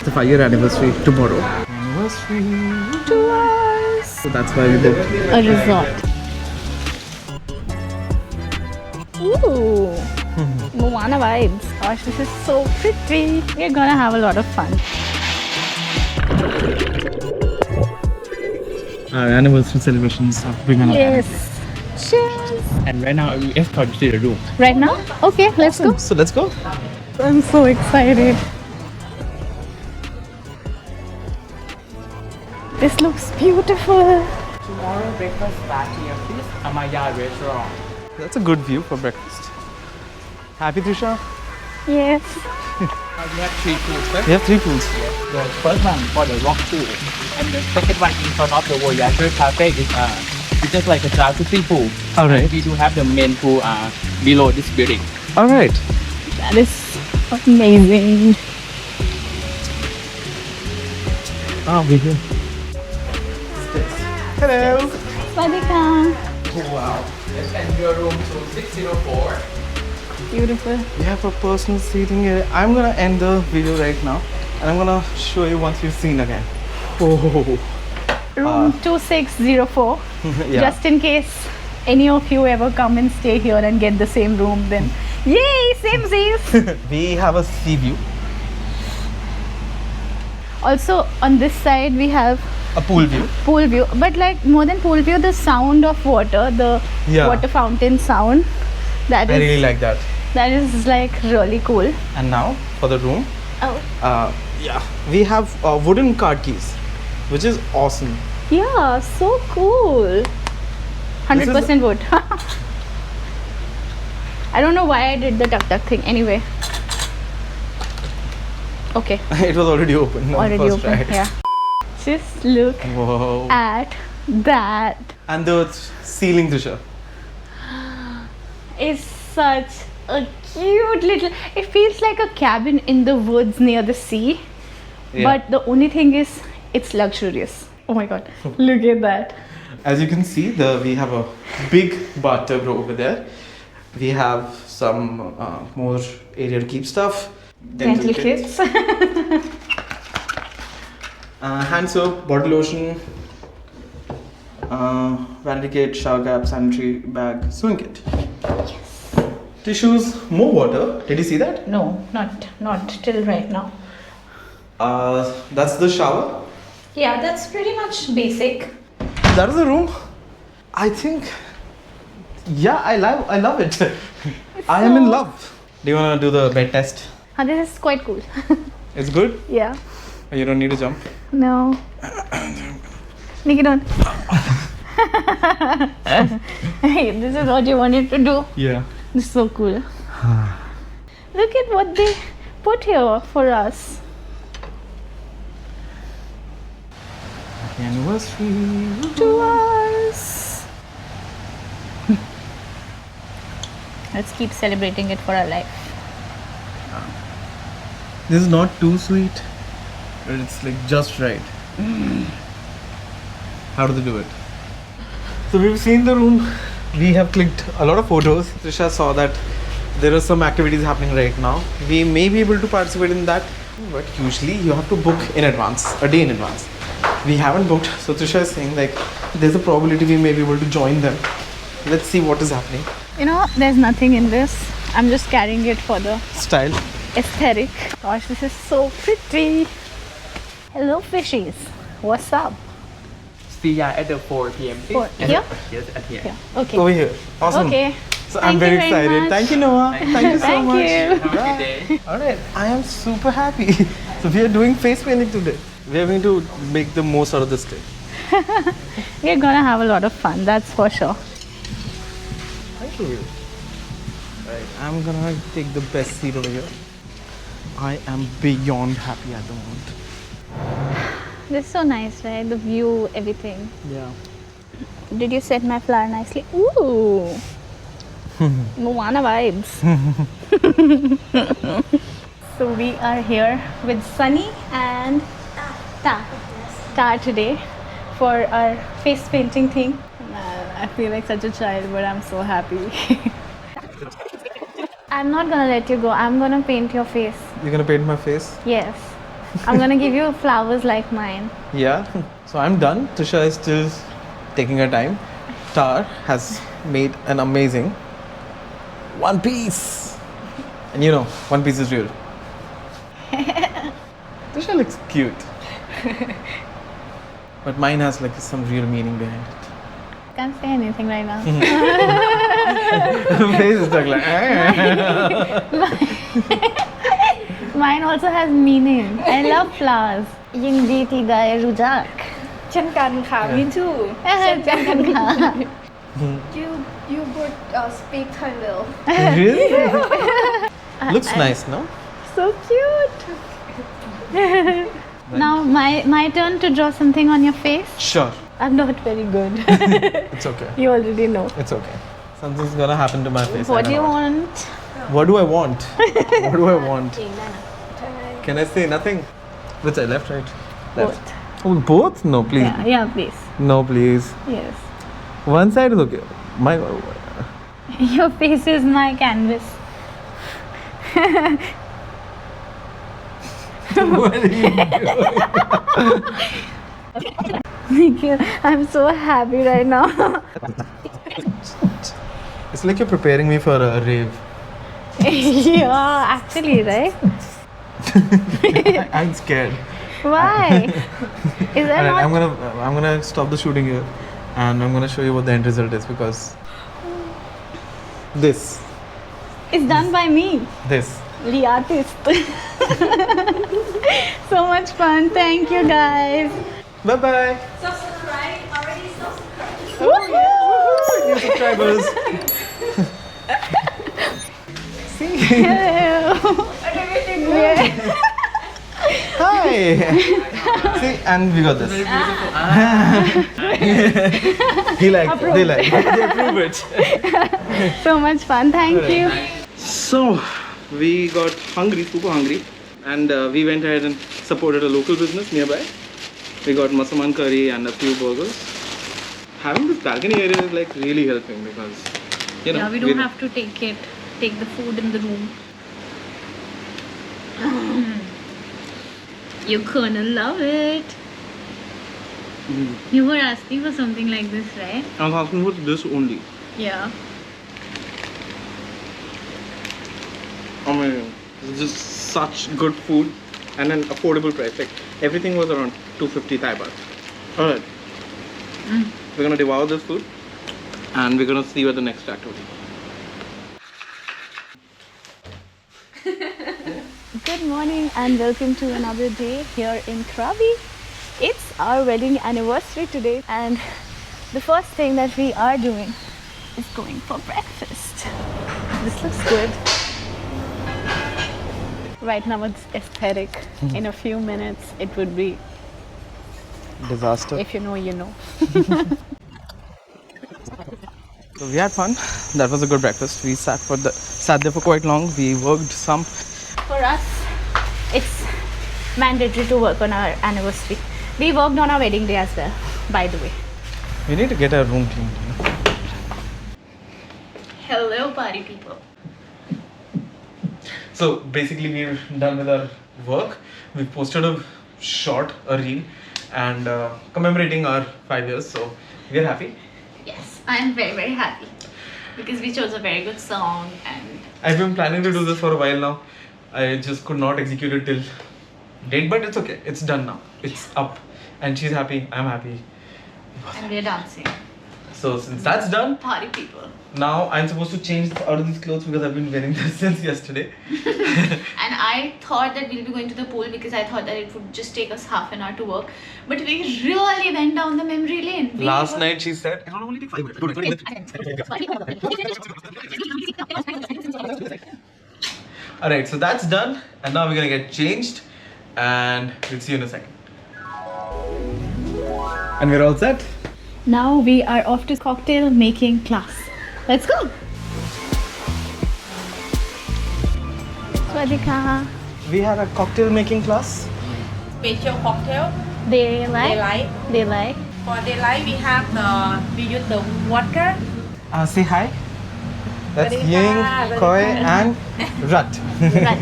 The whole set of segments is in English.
the 5-year anniversary tomorrow. Anniversary To us. So that's why we booked A resort. Ooh. Moana vibes. Gosh, this is so pretty. We're gonna have a lot of fun. our anniversary celebrations have begun. Yes. Cheers. And right now we escort to the room. Right now? Okay, let's go. So let's go. I'm so excited. This looks beautiful. Tomorrow breakfast back here, please. Amari Restaurant. That's a good view for breakfast. Happy, Trisha? Yes. We have 3 pools, right? We have 3 pools. The first one for the rock pool, and the second one in front of the Voyager Cafe is it's just like a jacuzzi pool. Alright. And we do have the main pool below this building. Alright. That is amazing. Oh, we're here. Hello. Swadika. Wow. Yes, and your room to 604. Beautiful. We have a personal seating here. I'm gonna end the video right now, and I'm gonna show you once you've seen again. Oh, Room 2604. yeah. Just in case any of you ever come and stay here and get the same room, then yay, samesies. We have a sea view, Also on this side we have a pool view. pool view, but like more than pool view, the sound of water, the Yeah. water fountain sound, I really like that. that is like really cool. And now for the room, Oh yeah, we have wooden card keys, which is awesome. yeah, so cool. 100% wood. I don't know why I did the tuck tuck thing. Anyway, okay, It was already open. already first open. try. Yeah, just look Whoa. at that. And the ceiling, Trisha. Is such a cute little, it feels like a cabin in the woods near the sea. Yeah. But the only thing is it's luxurious. Oh my god, look at that. As you can see, we have a big bathtub over there. We have some more area to keep stuff. Dental kits. Hand soap, body lotion, vanity kit, shower cap, sanitary bag, sewing kit. Tissues, more water. Did you see that? No, not till right now. That's the shower. Yeah, that's pretty much basic. That is the room. I think, yeah, I love it. I am in so- love. Do you want to do the bed test? This is quite cool. It's good. Yeah. You don't need to jump. No. Nikhil, don't. Hey, this is what you wanted to do. Yeah. This is so cool. Look at what they put here for us. Happy anniversary To us. Let's keep celebrating it for our life. This is not too sweet, but it's like just right. How do they do it? So we've seen the room. We have clicked a lot of photos. Trisha saw that there are some activities happening right now. We may be able to participate in that, but usually you have to book in advance, a day in advance. We haven't booked, so Trisha is saying like there's a probability we may be able to join them. Let's see what is happening. You know, there's nothing in this. I'm just carrying it for the Style. aesthetic. Gosh, this is so pretty. Hello, fishies. What's up? See ya at the 4 p.m. please. Here? Yes, at here. Yeah. Okay. Over here. Awesome. Okay. So I'm Thank very you very excited. much. Thank you, Noah. Thank you so Thank much. you. Have a good day. Alright, I am super happy. So we are doing face painting today. We are going to make the most out of this day. We're gonna have a lot of fun, that's for sure. Thank you. Right, I'm gonna take the best seat over here. I am beyond happy at the moment. This is so nice, right? The view, everything. Yeah. Did you set my flower nicely? Ooh. Moana vibes. So we are here with Sunny and Ta today for our face painting thing. I feel like such a child, but I'm so happy. I'm not gonna let you go. I'm gonna paint your face. You're gonna paint my face? Yes. I'm gonna give you flowers like mine. Yeah. So I'm done. Trisha is still taking her time. Tar has made an amazing one piece. And you know, one piece is real. Trisha looks cute. But mine has like some real meaning behind it. Can't say anything right now. Her face is like Mine also has meaning. I love flowers. Yindi tigai rujak. เช่นกันค่ะ me too you would speak Thai well Really? Looks nice, no? So cute. Now my turn to draw something on your face. Sure. I'm not very good. It's okay. You already know. It's okay. Something's gonna happen to my face. What I do you know. want? What do I want? What do I want? Can I say nothing? Which side? Left, right? Left. Both. Oh, both? No, please. Yeah, please. No, please. Yes. One side is okay. My. Your face is my canvas. What are you Nikhil, I'm so happy right now. It's like you're preparing me for a rave. Yeah, actually, right? I'm scared. Why? Is that Alright, not? I'm gonna stop the shooting here, and I'm gonna show you what the end result is because this. It's done by me, This. the artist. So much fun. Thank you, guys. Bye bye. subscribe already subscribe Woohoo! New subscribers. See. Hello. Yeah. Hi. See, and we got this. He liked it. They like it. They approve it. So much fun. Thank you. So, we got hungry, super hungry, and we went ahead and supported a local business nearby. We got Masaman curry and a few burgers. Having this balcony area is like really helping because, you know, Yeah, we don't have to take the food in the room. You're gonna love it. You were asking for something like this, right? I was asking for this only. Yeah. I mean, it's just such good food and an affordable price. Like everything was around 250 Thai baht. Alright. We're gonna devour this food and we're gonna see what the next activity. Good morning and welcome to another day here in Krabi. It's our wedding anniversary today and the first thing that we are doing is going for breakfast. This looks good. Right now it's aesthetic. In a few minutes it would be, Disaster. if you know, you know. So we had fun. That was a good breakfast. We sat there for quite long. We worked some. For us, it's mandatory to work on our anniversary. We worked on our wedding day as well, by the way. We need to get our room cleaned. Hello, party people. So basically we're done with our work. We posted a reel and commemorating our 5 years. So we're happy. Yes, I'm very, very happy because we chose a very good song and I've been planning to do this for a while now. I just could not execute it till date, but it's okay. It's done now. It's up and she's happy. I'm happy. we're dancing. So since that's done, Party people. now I'm supposed to change out of these clothes because I've been wearing this since yesterday. And I thought that we'll be going to the pool because I thought that it would just take us half an hour to work. But we really went down the memory lane. Last night she said, it will only take 5 minutes. Alright, so that's done. And now we're gonna get changed. And we'll see you in a second. And we're all set. Now we are off to cocktail making class. Let's go. Swadika. We had a cocktail making class. special cocktail Daylight. daylight for daylight we use the vodka Say hi. That's ying, koi, and rat.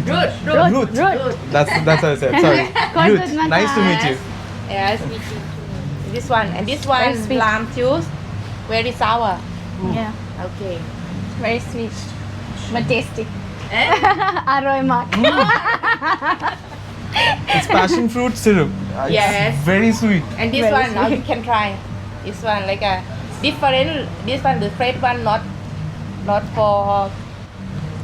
Root. Root. That's how I said. Sorry. Koi Root. good Nice to meet you. Yes, me too. This one and this one Very sweet. lamb juice. Very sour. Yeah, Okay. very sweet but tasty. Eh? Aroy mak. It's passion fruit syrup. It's Yes. very sweet. And this Very one now sweet. you can try. This one like a different. This one the fresh one not for.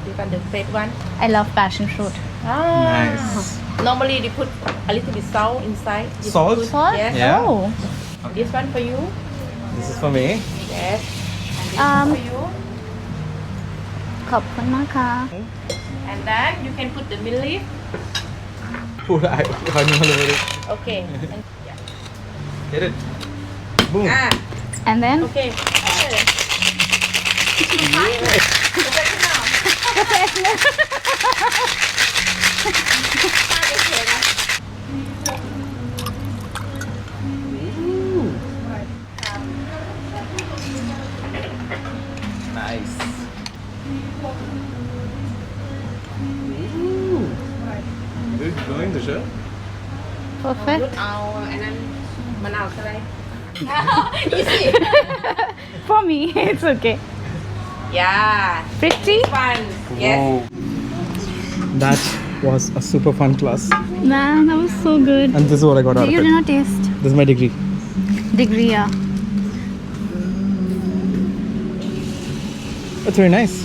This one the fresh one. I love passion fruit. Nice. Normally they put a little bit salt inside. You Salt? put- Salt? Yes. Yeah. Oh. This one for you. This is for me. Yes. And this Um, one for you. ขอบคุณมากค่ะ And then you can put the milk leaf. Pura honey all over it. Okay. And, yeah. Hit it. Boom. and then Okay. Nice. Good going, Trisha. perfect เอาอันนั้นมะนาวใช่ไหม for me. It's okay. Yeah. Pretty. Fun. Yes. That was a super fun class. Man, that was so good. And this is what I got out You of did it. not taste This is my degree. degree, yeah. It's very nice.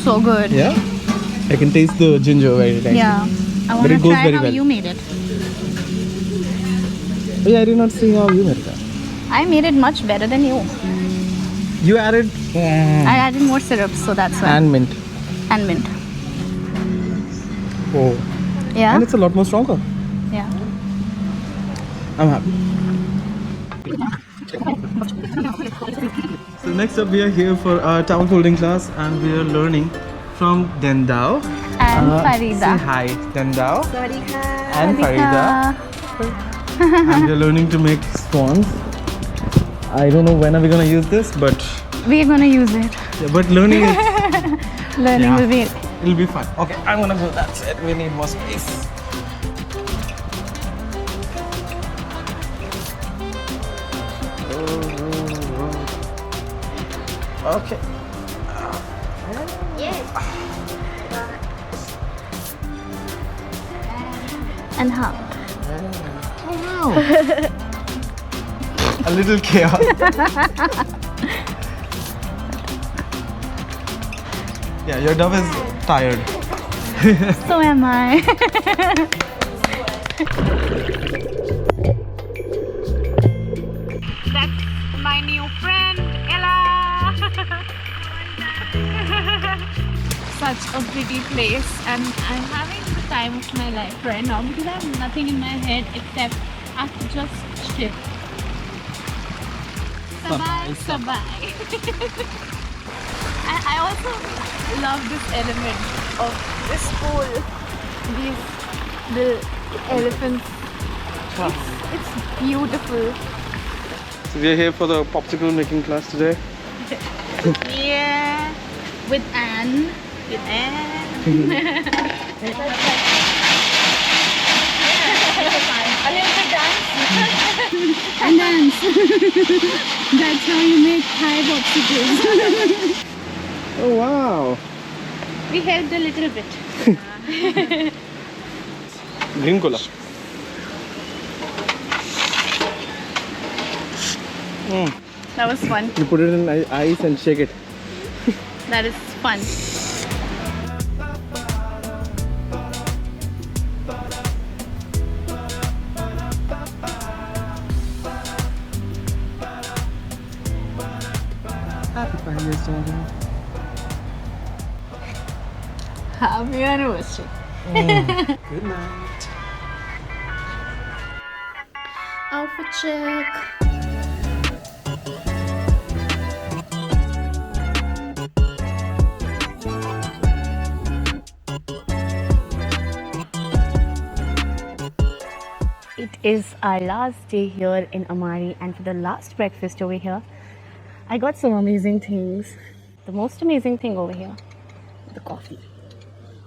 So good. Yeah? I can taste the ginger very nice. Yeah. I want But to it goes try very how well. you made it. Oh, yeah, I did not see how you made that. I made it much better than you. You added I added more syrup, so that's why. and mint. And mint. Oh. Yeah. And it's a lot more stronger. Yeah. I'm happy. So next up we are here for our towel folding class and we are learning from Dendao. And Farida. Say hi, Dendao. And Farida. Farida. And we're learning to make swans. I don't know when are we gonna use this, but We're gonna use it. yeah, but learning is Learning Yeah. will be. it'll be fun. Okay, I'm gonna go that side. We need more space. Okay. And how? Oh, wow. A little chaos. Yeah, your dove is tired. So am I. That's my new friend, Ella. Such a pretty place, and I'm having the time of my life right now because I have nothing in my head except I have to just chill. Sabai, sabai. And I also love this element of this pool. These the elephants. It's beautiful. So we are here for the popsicle making class today. Yeah, with Anne. With Anne. A little bit dance. And dance. That's how you make Thai popsicles. Oh wow! We helped a little bit. Green cola. That was fun. You put it in ice and shake it. That is fun. Happy 5 years, darling. Happy anniversary. Good night. Outfit check. It is our last day here in Amari, and for the last breakfast over here, I got some amazing things. The most amazing thing over here, the coffee.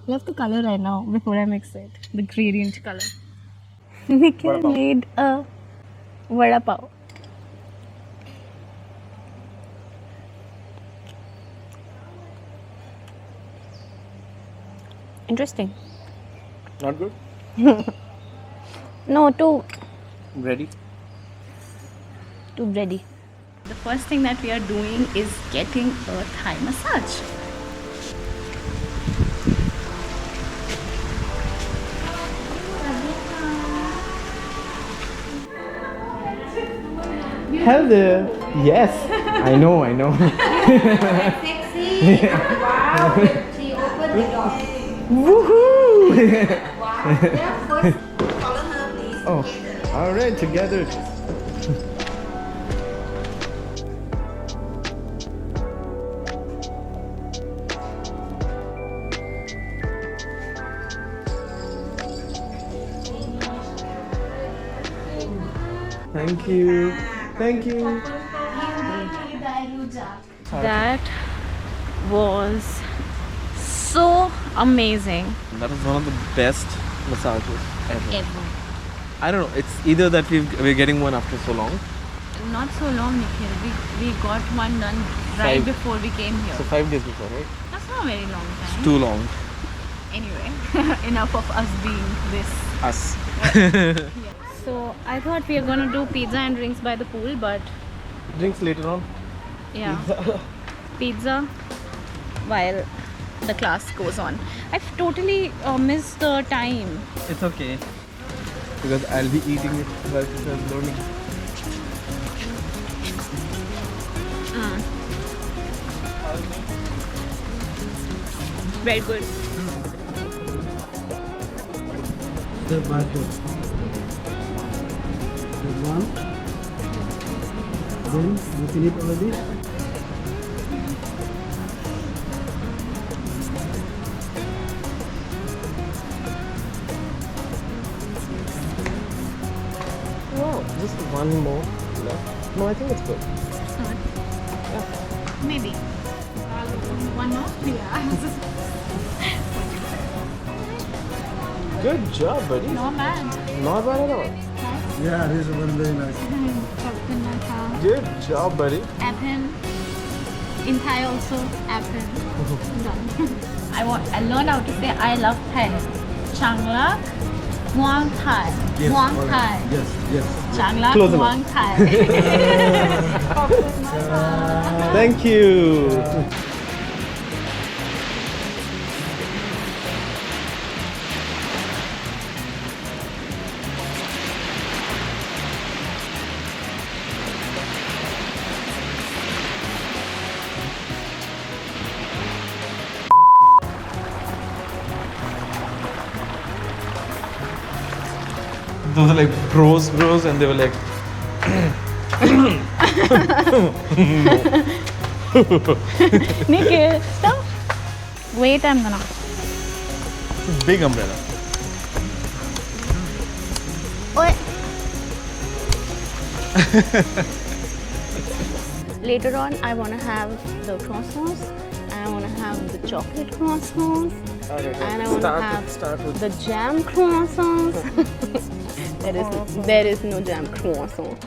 Love the color right now before I mix it. The gradient color. Nikhil made a vada pav. Interesting. Not good? No, too Ready? bready. The first thing that we are doing is getting a Thai massage. Hello. Yes. I know. Sexy. Wow. She opened the door. Woohoo! Wow. Yeah, first follow her, please. Oh, alright, together. Thank you. Thank you. That was so amazing. That was one of the best massages ever. I don't know. It's either that we're getting one after so long. Not so long, Nikhil. We got one done right Five. before we came here. So 5 days before, right? That's not a very long time. Too long. Anyway, enough of us being this. Us. So I thought we were gonna do pizza and drinks by the pool, but Drinks later on. yeah, pizza while the class goes on. I've totally missed the time. It's okay. Because I'll be eating it while she's learning. Very good. The bathroom. The one. Then you finish already. No, just one more left. No, I think it's good. Maybe. One more? Yeah. Good job, buddy. Not bad. Not bad at all. Yeah, this is very nice. Good job, buddy. Apple. In Thai also, apple. I learned how to say I love Thailand. Changlak, Muang Thai. Muang alright. Thai. Yes. Changlak, Close enough. Muang Thai. Thank you. Those are like bros, and they were like, Nikhil, stop. Wait, I'm gonna. big umbrella. Oi. Later on, I want to have the croissants, and I want to have the chocolate croissants, and I want to have start with the jam croissants. There is no jam croissant.